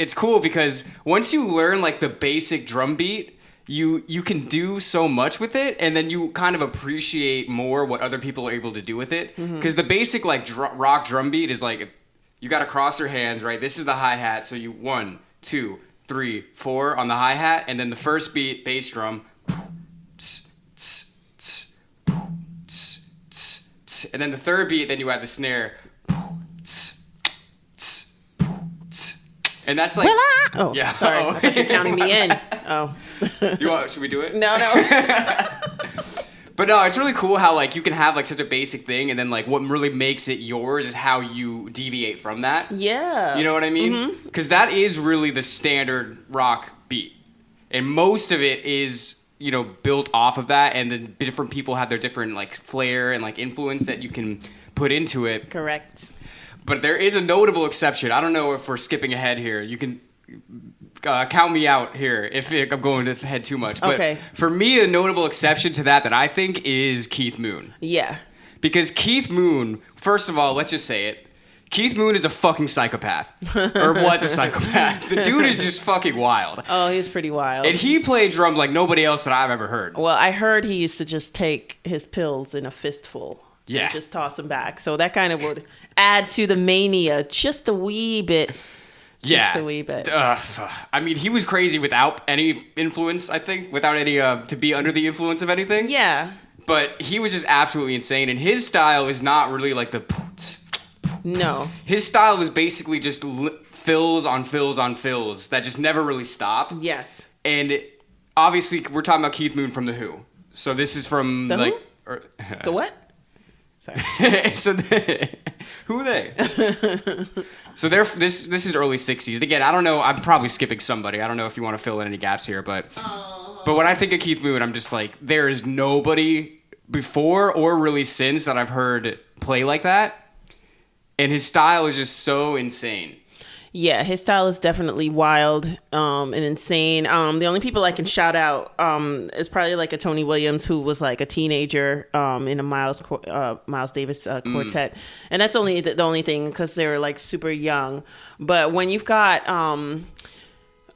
it's cool because once you learn like the basic drum beat, you can do so much with it, and then you kind of appreciate more what other people are able to do with it. Because the basic like rock drum beat is like you got to cross your hands, right? This is the hi-hat, so you 1, 2, 3, 4 on the hi-hat, and then the first beat, bass drum, and then the third beat, then you have the snare, and that's like yeah. Sorry, I thought you were counting me in. Oh, should we do it? No. But no, it's really cool how like you can have like such a basic thing, and then like what really makes it yours is how you deviate from that. Yeah. You know what I mean? Because that is really the standard rock beat, and most of it is built off of that, and then different people have their different like flair and like influence that you can put into it. Correct. But there is a notable exception. I don't know if we're skipping ahead here. You can count me out here if I'm going ahead too much. But okay. For me, a notable exception to that I think is Keith Moon. Yeah. Because Keith Moon, first of all, let's just say it. Keith Moon is a fucking psychopath. Or was a psychopath. The dude is just fucking wild. Oh, he's pretty wild. And he played drums like nobody else that I've ever heard. Well, I heard he used to just take his pills in a fistful. Yeah. And just toss them back. So that kind of would add to the mania just a wee bit. Yeah. Just a wee bit. I mean, he was crazy without any influence, I think. Without any, to be under the influence of anything. Yeah. But he was just absolutely insane. And his style is not really like the... No. His style was basically just fills on fills on fills that just never really stop. Yes. And obviously, we're talking about Keith Moon from The Who. So this is from The like... Who? The what? Sorry. Who are they? So this is early 60s. Again, I don't know. I'm probably skipping somebody. I don't know if you want to fill in any gaps here, but when I think of Keith Moon, I'm just like, there is nobody before or really since that I've heard play like that, and his style is just so insane. Yeah, his style is definitely wild and insane. The only people I can shout out is probably like a Tony Williams, who was like a teenager in a Miles Davis quartet, and that's only the only thing because they were like super young. But when you've got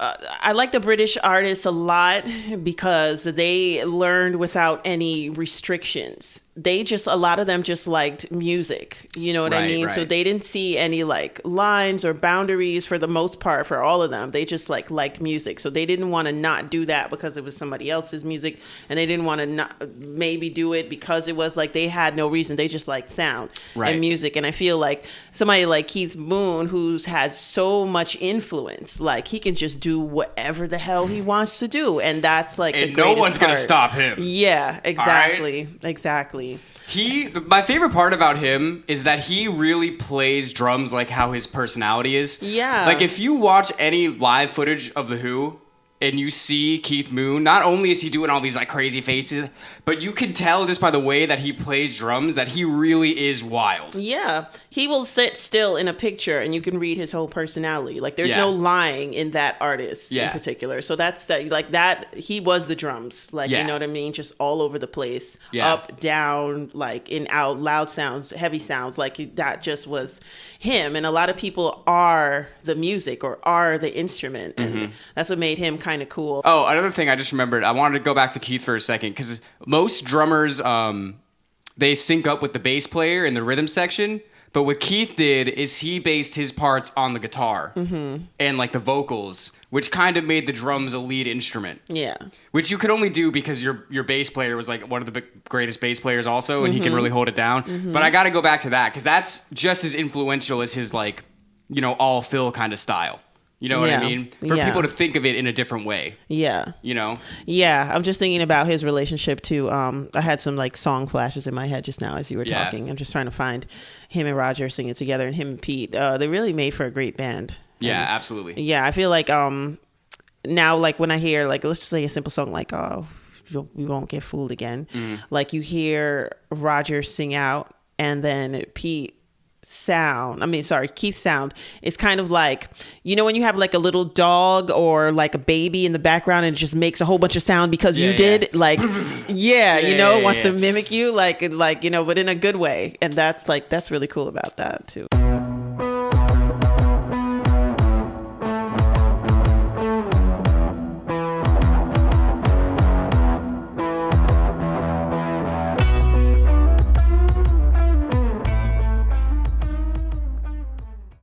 I like the British artists a lot because they learned without any restrictions. A lot of them just liked music, you know what I mean? Right. So they didn't see any like lines or boundaries for the most part for all of them. They just like liked music. So they didn't want to not do that because it was somebody else's music, and they didn't want to not maybe do it because it was like they had no reason. They just liked sound and music. And I feel like somebody like Keith Moon, who's had so much influence, like he can just do whatever the hell he wants to do. And that's like and no one's going to stop him. Yeah, exactly. Right? Exactly. My favorite part about him is that he really plays drums like how his personality is. Yeah. Like if you watch any live footage of The Who and you see Keith Moon, not only is he doing all these like crazy faces, but you can tell just by the way that he plays drums that he really is wild. Yeah. He will sit still in a picture and you can read his whole personality. Like there's no lying in that artist in particular. So that's that he was the drums. Like, you know what I mean? Just all over the place. Yeah. Up, down, like in, out, loud sounds, heavy sounds. Like that just was him. And a lot of people are the music or are the instrument. And that's what made him kind of cool. Oh, another thing I just remembered. I wanted to go back to Keith for a second because most drummers, they sync up with the bass player in the rhythm section. But what Keith did is he based his parts on the guitar and like the vocals, which kind of made the drums a lead instrument. Yeah. Which you could only do because your bass player was like one of the greatest bass players also, and he can really hold it down. But I got to go back to that because that's just as influential as his like, all fill kind of style. You know what I mean? For people to think of it in a different way. Yeah. Yeah. I'm just thinking about his relationship to, I had some like song flashes in my head just now as you were talking. I'm just trying to find him and Roger singing together and him and Pete. They really made for a great band. Yeah, absolutely. Yeah. I feel like now, like when I hear like, let's just say a simple song like, We Won't Get Fooled Again. Like you hear Roger sing out and then Keith's sound is kind of like, when you have like a little dog or like a baby in the background and it just makes a whole bunch of sound because you did like, wants to mimic you like, but in a good way. And that's really cool about that too.